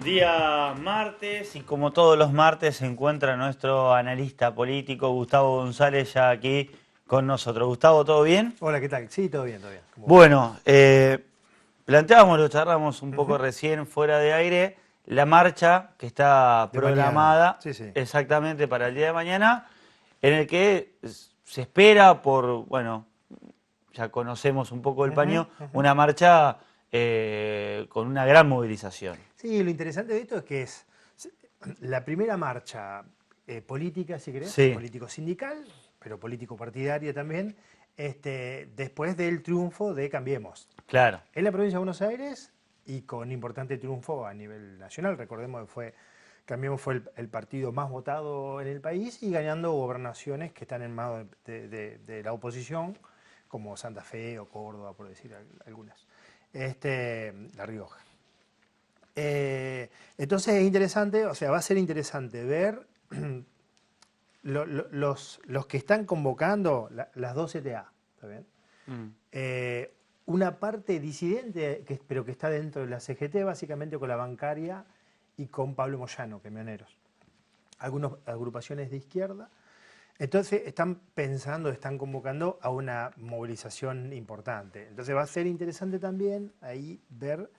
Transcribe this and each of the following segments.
Día martes y como todos los martes se encuentra nuestro analista político Gustavo González ya aquí con nosotros. Gustavo, ¿todo bien? Hola, ¿qué tal? Sí, todo bien, todo bien. ¿Cómo va? Bueno, planteábamos, lo charlamos un poco recién fuera de aire, la marcha que está De mañana. programada Sí, sí. exactamente para el día de mañana, en el que se espera por, bueno, ya conocemos un poco el Ujú, paño, ujú. una marcha con una gran movilización. Sí, lo interesante de esto es que es la primera marcha política, si querés, Sí, político-sindical, pero político-partidaria también, después del triunfo de Cambiemos. claro. En la provincia de Buenos Aires y con importante triunfo a nivel nacional. Recordemos que Cambiemos fue el partido más votado en el país y ganando gobernaciones que están en manos de la oposición, como Santa Fe o Córdoba, por decir algunas. La Rioja. Entonces es interesante, o sea, va a ser interesante ver los que están convocando las dos CTA, ¿está bien? Mm. Una parte disidente, pero que está dentro de la CGT, básicamente con la bancaria y con Pablo Moyano, camioneros. Algunas agrupaciones de izquierda. Entonces están pensando, están convocando a una movilización importante. Entonces va a ser interesante también ahí ver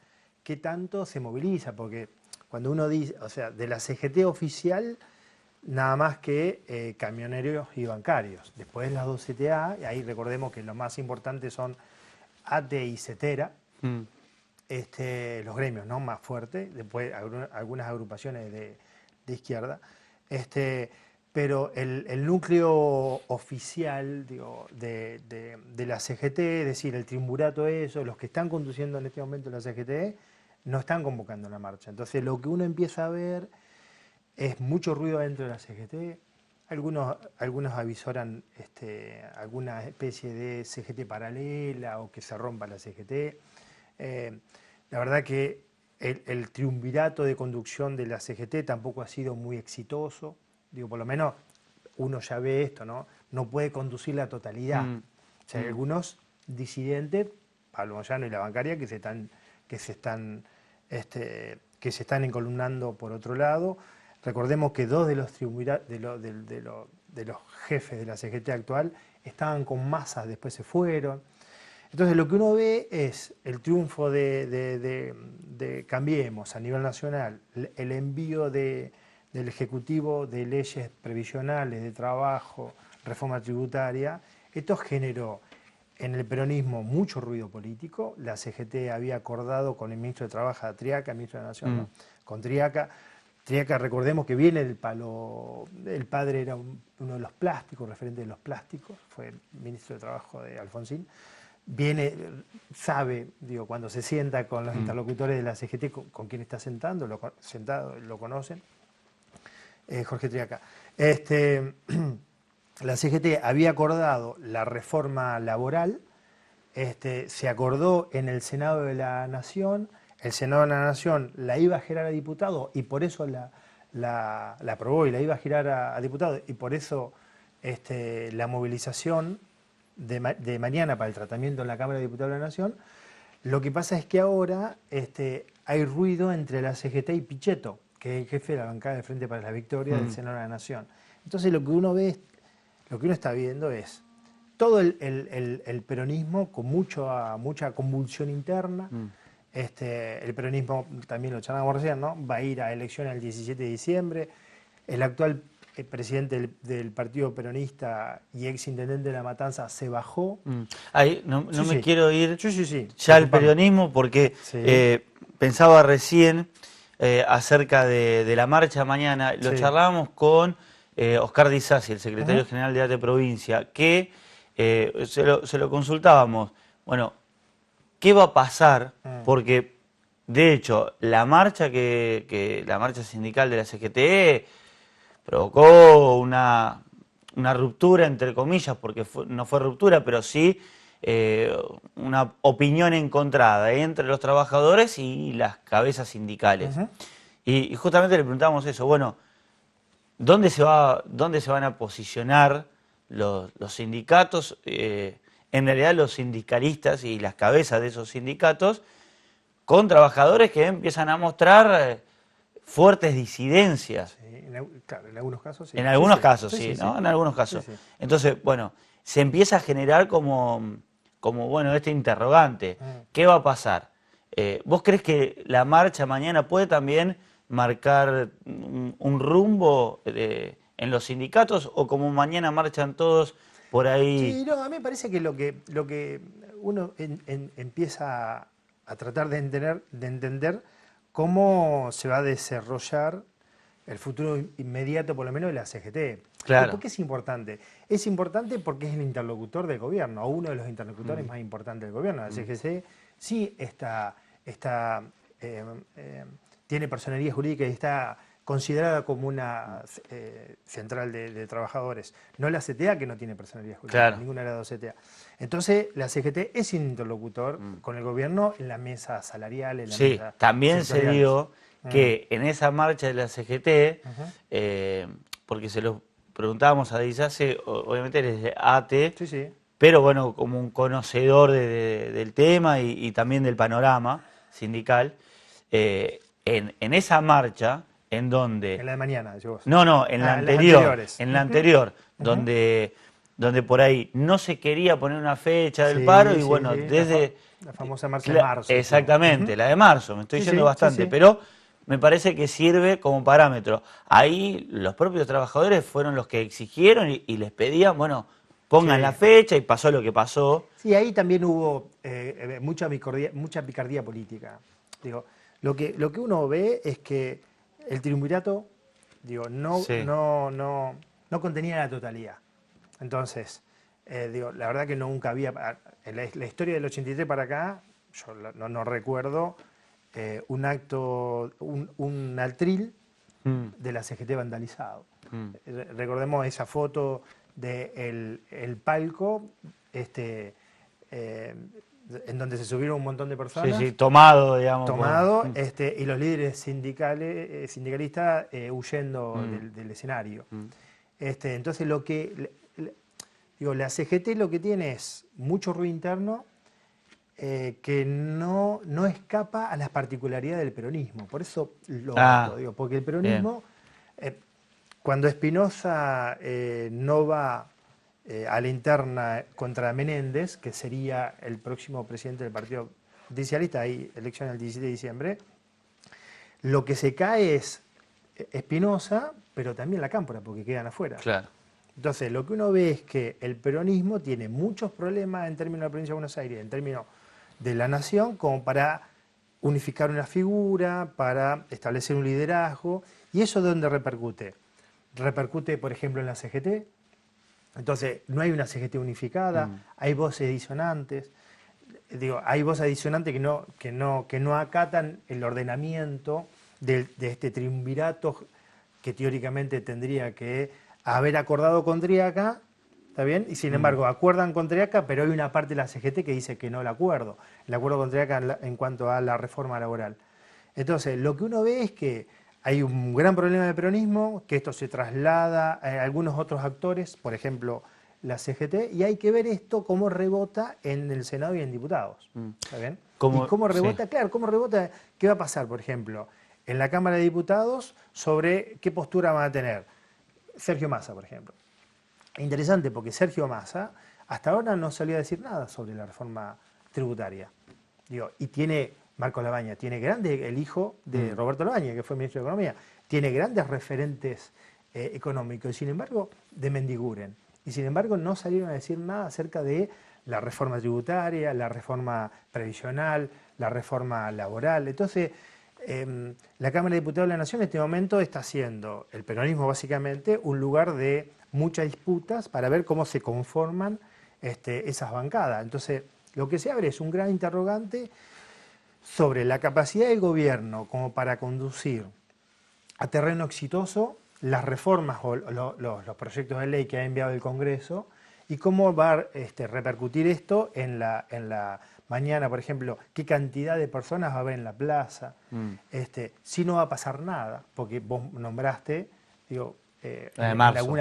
qué tanto se moviliza, porque cuando uno dice, o sea, de la CGT oficial, nada más que camioneros y bancarios. Después las dos CTA, y ahí recordemos que los más importantes son ATE y CETERA, Mm. los gremios, ¿no?, más fuertes, después algunas agrupaciones de izquierda. Pero el núcleo oficial, digo, de la CGT, es decir, el triunvirato, eso, los que están conduciendo en este momento la CGT, no están convocando la marcha. Entonces lo que uno empieza a ver es mucho ruido dentro de la CGT. Algunos avisoran alguna especie de CGT paralela o que se rompa la CGT. Eh, la verdad que el triunvirato de conducción de la CGT tampoco ha sido muy exitoso. Digo, por lo menos uno ya ve esto, ¿no? No puede conducir la totalidad. Mm. O sea, hay Mm. algunos disidentes, Pablo Moyano y la bancaria, que se están, que se están encolumnando por otro lado. Recordemos que dos de los de los jefes de la CGT actual estaban con Massa, después se fueron. Entonces lo que uno ve es el triunfo de Cambiemos a nivel nacional, el envío del Ejecutivo de leyes previsionales, de trabajo, reforma tributaria. Esto generó en el peronismo mucho ruido político. La CGT había acordado con el ministro de Trabajo, Triaca, el ministro de la Nación, Mm. ¿no?, con Triaca. Triaca, recordemos que viene del palo, el padre era uno de los plásticos, referente de los plásticos, fue ministro de Trabajo de Alfonsín. Viene, sabe, digo, cuando se sienta con los Mm. interlocutores de la CGT, con quien está sentado, lo conocen, Jorge Triaca. La CGT había acordado la reforma laboral, se acordó en el Senado de la Nación, el Senado de la Nación la iba a girar a diputado y por eso la aprobó y la iba a girar a diputado y por eso la movilización de mañana para el tratamiento en la Cámara de Diputados de la Nación. Lo que pasa es que ahora hay ruido entre la CGT y Pichetto, que es el jefe de la bancada de Frente para la Victoria del Mm. Senado de la Nación. Entonces lo que uno ve, lo que uno está viendo es todo el peronismo con mucha convulsión interna. Mm. El peronismo, también lo charlábamos recién, ¿no?, va a ir a elecciones el 17 de diciembre. El actual presidente del Partido Peronista y ex intendente de La Matanza se bajó. Mm. Ahí no Sí, me sí, quiero ir sí, sí, sí, ya al disculpame. periodismo porque Sí, pensaba recién acerca de la marcha mañana. Lo sí. charlábamos con Oscar Di Sassi, el secretario Ujú. general de ATE Provincia, que se lo consultábamos. Bueno, ¿qué va a pasar? Mm. Porque, de hecho, la marcha la marcha sindical de la CGT provocó una ruptura, entre comillas, porque no fue ruptura, pero sí una opinión encontrada entre los trabajadores y las cabezas sindicales. Ujú. Y justamente le preguntamos eso, bueno, dónde se van a posicionar los sindicatos? En realidad los sindicalistas y las cabezas de esos sindicatos con trabajadores que empiezan a mostrar fuertes disidencias. Sí, claro, en algunos casos sí. En algunos casos, Sí, sí, sí, ¿no? sí. En algunos casos. Sí, sí. Entonces, bueno, se empieza a generar como bueno, este interrogante. Mm. ¿Qué va a pasar? ¿Vos crees que la marcha mañana puede también marcar un rumbo en los sindicatos o como mañana marchan todos por ahí? Sí, no, a mí me parece que lo que uno empieza a tratar de entender cómo se va a desarrollar el futuro inmediato, por lo menos, de la CGT. ¿Y por Claro. qué es importante? Es importante porque es el interlocutor del gobierno, o uno de los interlocutores Mm, más importantes del gobierno. La mm, CGT sí está, eh, eh, tiene personería jurídica y está considerada como una central de trabajadores. No la CTA, que no tiene personería jurídica, claro. ninguna de las dos CTA. Entonces, la CGT es un interlocutor Mm. con el gobierno en la mesa salarial, en la Sí, mesa también se sectoriales. dio Mm. que en esa marcha de la CGT, Ujú. porque se lo preguntábamos a Dizace, obviamente eres de ATE, Sí, sí. pero bueno, como un conocedor del tema y también del panorama sindical, en esa marcha, en donde En la de mañana, decís vos. no, no, en la En las anterior, anteriores. en la Ujú, anterior, ujú. donde por ahí no se quería poner una fecha del paro Sí, y sí, bueno, sí. La famosa marcha de marzo, decimos. exactamente, Ujú. la de marzo, me estoy Sí, yendo sí, sí, bastante, sí. pero me parece que sirve como parámetro. Ahí los propios trabajadores fueron los que exigieron y les pedían, bueno, pongan la Sí. fecha y pasó lo que pasó. Sí, ahí también hubo mucha picardía política. Digo, lo que uno ve es que el triunvirato, digo, Sí, no contenía la totalidad. Entonces, digo, la verdad que nunca había, en la historia del 83 para acá, yo no recuerdo un acto, un atril mm, de la CGT vandalizado. mm. Recordemos esa foto del el palco, este, eh, en donde se subieron un montón de Sí, sí, personas, tomado, digamos, tomado, y los líderes sindicalistas huyendo mm, del escenario. mm, Entonces, digo, la CGT lo que tiene es mucho ruido interno que no escapa a las particularidades del peronismo. Por eso lo ato, ah, digo, porque el bien, peronismo, eh, cuando Espinosa no va a la interna contra Menéndez, que sería el próximo presidente del Partido Justicialista, hay elección el 17 de diciembre, lo que se cae es Espinosa, pero también la Cámpora, porque quedan afuera. claro. Entonces, lo que uno ve es que el peronismo tiene muchos problemas en términos de la provincia de Buenos Aires, en términos de la nación, como para unificar una figura, para establecer un liderazgo. ¿Y eso dónde repercute? Repercute, por ejemplo, en la CGT. Entonces, no hay una CGT unificada, Mm, hay voces disonantes. Digo, hay voces disonantes que no acatan el ordenamiento de este triunvirato que teóricamente tendría que haber acordado con Triaca, ¿está bien? Y sin mm, embargo, acuerdan con Triaca, pero hay una parte de la CGT que dice que no el acuerdo con Triaca en cuanto a la reforma laboral. Entonces, lo que uno ve es que hay un gran problema de peronismo, que esto se traslada a algunos otros actores, por ejemplo, la CGT, y hay que ver esto cómo rebota en el Senado y en diputados. mm. ¿Está bien? Y Como, cómo sí, rebota, claro, cómo rebota, ¿qué va a pasar, por ejemplo, en la Cámara de Diputados sobre qué postura van a tener Sergio Massa, por ejemplo? Interesante porque Sergio Massa hasta ahora no salía a decir nada sobre la reforma tributaria. Digo, y tiene Marco Labaña, tiene grandes, el hijo de mm, Roberto Labaña, que fue ministro de Economía, tiene grandes referentes económicos, y sin embargo, de Mendiguren. Y sin embargo, no salieron a decir nada acerca de la reforma tributaria, la reforma previsional, la reforma laboral. Entonces, la Cámara de Diputados de la Nación en este momento está haciendo el peronismo básicamente un lugar de muchas disputas para ver cómo se conforman esas bancadas. Entonces, lo que se abre es un gran interrogante sobre la capacidad del gobierno como para conducir a terreno exitoso las reformas o los proyectos de ley que ha enviado el Congreso y cómo va a repercutir esto en la mañana, por ejemplo, qué cantidad de personas va a haber en la plaza, mm. si no va a pasar nada, porque vos nombraste, digo, La de en marzo.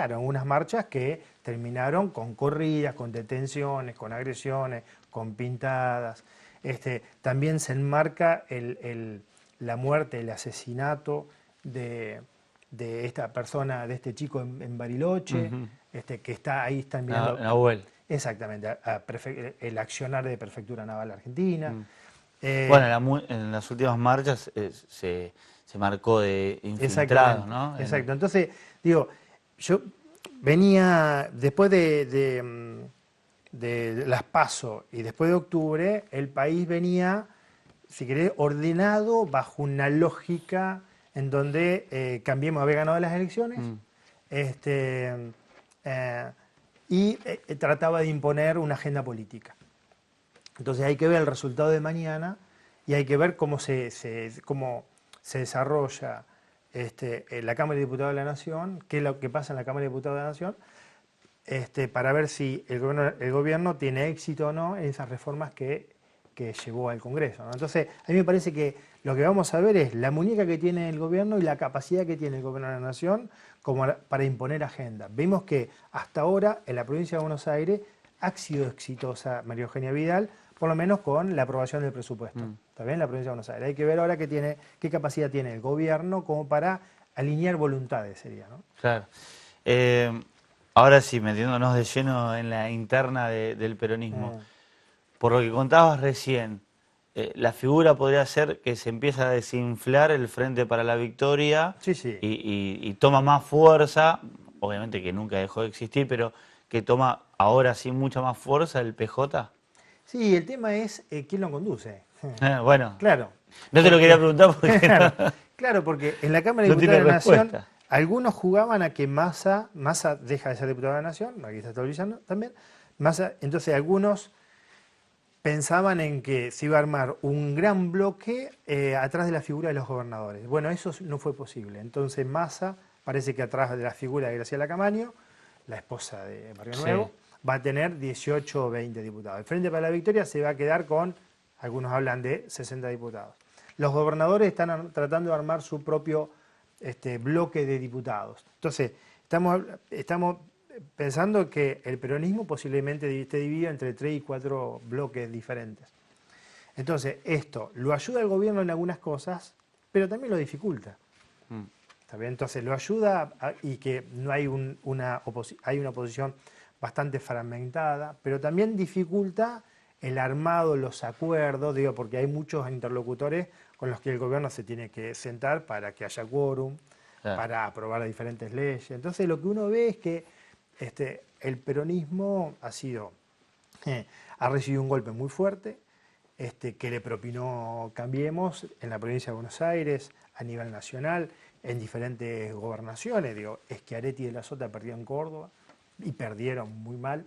algunas marchas que terminaron con corridas, con detenciones, con agresiones, con pintadas. También se enmarca la muerte, el asesinato de esta persona, de este chico en Bariloche, que está ahí, están mirando. Nahuel. Exactamente, el accionar de Prefectura Naval Argentina. Bueno, en las últimas marchas se marcó de infiltrados, ¿no? Exacto. Entonces, digo, yo venía después de las PASO y después de octubre, el país venía, si querés, ordenado bajo una lógica en donde Cambiemos había ganado las elecciones y trataba de imponer una agenda política. Entonces hay que ver el resultado de mañana y hay que ver cómo cómo se desarrolla la Cámara de Diputados de la Nación, qué es lo que pasa en la Cámara de Diputados de la Nación, para ver si el gobierno tiene éxito o no en esas reformas que llevó al Congreso, ¿no? Entonces, a mí me parece que lo que vamos a ver es la muñeca que tiene el gobierno y la capacidad que tiene el gobierno de la Nación como para imponer agenda. Vemos que hasta ahora en la provincia de Buenos Aires ha sido exitosa María Eugenia Vidal, por lo menos con la aprobación del presupuesto. ¿Está bien? La provincia de Buenos Aires. Hay que ver ahora qué capacidad tiene el gobierno como para alinear voluntades, sería, ¿no? Claro. Ahora sí, metiéndonos de lleno en la interna del peronismo. Por lo que contabas recién, la figura podría ser que se empieza a desinflar el Frente para la Victoria. Sí, sí. Y toma más fuerza, obviamente que nunca dejó de existir, pero que toma ahora sí mucha más fuerza el PJ. Sí, el tema es quién lo conduce. Bueno, claro. No te lo quería preguntar porque claro, porque en la Cámara de no Diputados de tiene la Nación, respuesta. algunos jugaban a que Massa deja de ser diputado de la Nación, aquí se está brillando también, entonces algunos pensaban en que se iba a armar un gran bloque atrás de la figura de los gobernadores. Bueno, eso no fue posible. Entonces Massa parece que atrás de la figura de Graciela Camaño, la esposa de Barrio Nuevo, va a tener 18 o 20 diputados. El Frente para la Victoria se va a quedar con, algunos hablan de 60 diputados. Los gobernadores están tratando de armar su propio bloque de diputados. Entonces, estamos pensando que el peronismo posiblemente esté dividido entre 3 y 4 bloques diferentes. Entonces, esto lo ayuda al gobierno en algunas cosas, pero también lo dificulta. ¿Está bien? Entonces, lo ayuda y que no hay hay una oposición bastante fragmentada, pero también dificulta el armado, los acuerdos, digo, porque hay muchos interlocutores con los que el gobierno se tiene que sentar para que haya quórum, para aprobar diferentes leyes. Entonces, lo que uno ve es que el peronismo ha recibido un golpe muy fuerte, que le propinó Cambiemos en la provincia de Buenos Aires, a nivel nacional, en diferentes gobernaciones. Digo, Schiaretti de la Sota perdió en Córdoba y perdieron muy mal.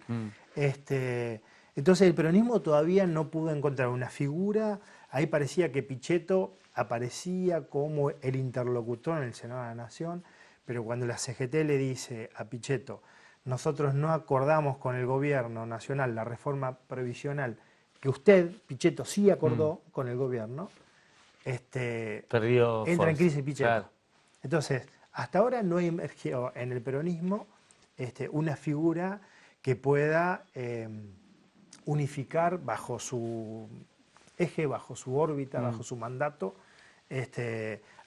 Entonces el peronismo todavía no pudo encontrar una figura. Ahí parecía que Pichetto aparecía como el interlocutor en el Senado de la Nación, pero cuando la CGT le dice a Pichetto, nosotros no acordamos con el gobierno nacional la reforma previsional que usted, Pichetto, sí acordó con el gobierno, perdió entra fuerza. en crisis Pichetto. Claro. Entonces, hasta ahora no emergió en el peronismo una figura que pueda unificar bajo su eje, bajo su órbita, bajo su mandato,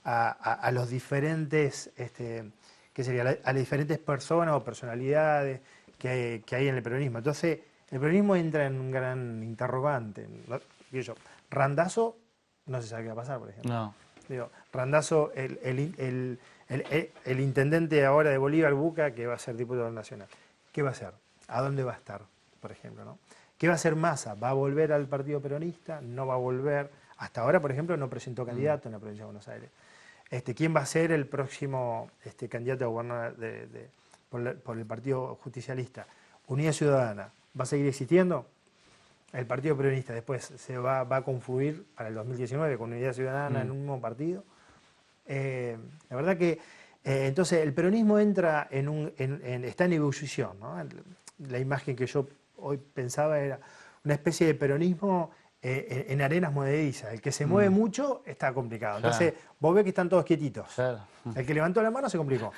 a los diferentes, ¿qué sería? A las diferentes personas o personalidades que hay en el peronismo. Entonces, el peronismo entra en un gran interrogante. Randazzo, no se sabe qué va a pasar, por ejemplo. No. Digo, Randazzo, el intendente ahora de Bolívar, Buca, que va a ser diputado nacional. ¿Qué va a hacer? ¿A dónde va a estar, por ejemplo, ¿no? ¿Qué va a hacer Massa? ¿Va a volver al Partido Peronista? ¿No va a volver? Hasta ahora, por ejemplo, no presentó candidato en la provincia de Buenos Aires. ¿Quién va a ser el próximo candidato a gobernador por el Partido Justicialista? Unidad Ciudadana. ¿Va a seguir existiendo? El Partido Peronista después se va a confluir para el 2019 con Unidad Ciudadana en un mismo partido. La verdad que entonces el peronismo entra está en ebullición, ¿no? La imagen que yo hoy pensaba era una especie de peronismo en arenas movedizas. El que se mueve mucho está complicado. Entonces vos ves que están todos quietitos. Claro. El que levantó la mano se complicó.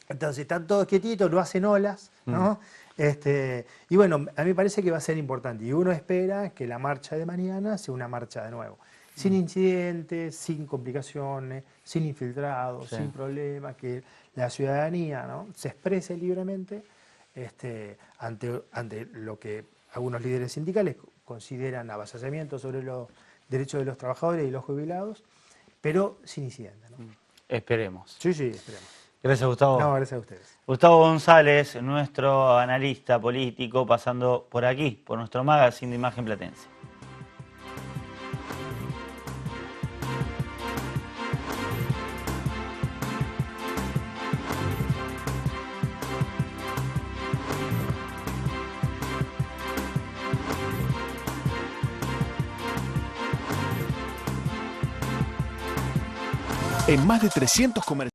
Entonces están todos quietitos, lo hacen olas, ¿no? Y bueno, a mí me parece que va a ser importante. Y uno espera que la marcha de mañana sea una marcha de nuevo. sin incidentes, sin complicaciones, sin infiltrados, Sí. sin problemas, que la ciudadanía, ¿no?, se exprese libremente ante lo que algunos líderes sindicales consideran avasallamiento sobre los derechos de los trabajadores y los jubilados, pero sin incidentes, ¿no? Esperemos. Sí, sí, esperemos. Gracias, Gustavo. No, gracias a ustedes. Gustavo González, nuestro analista político, pasando por aquí, por nuestro magazine de Imagen Platense. En más de 300 comercios.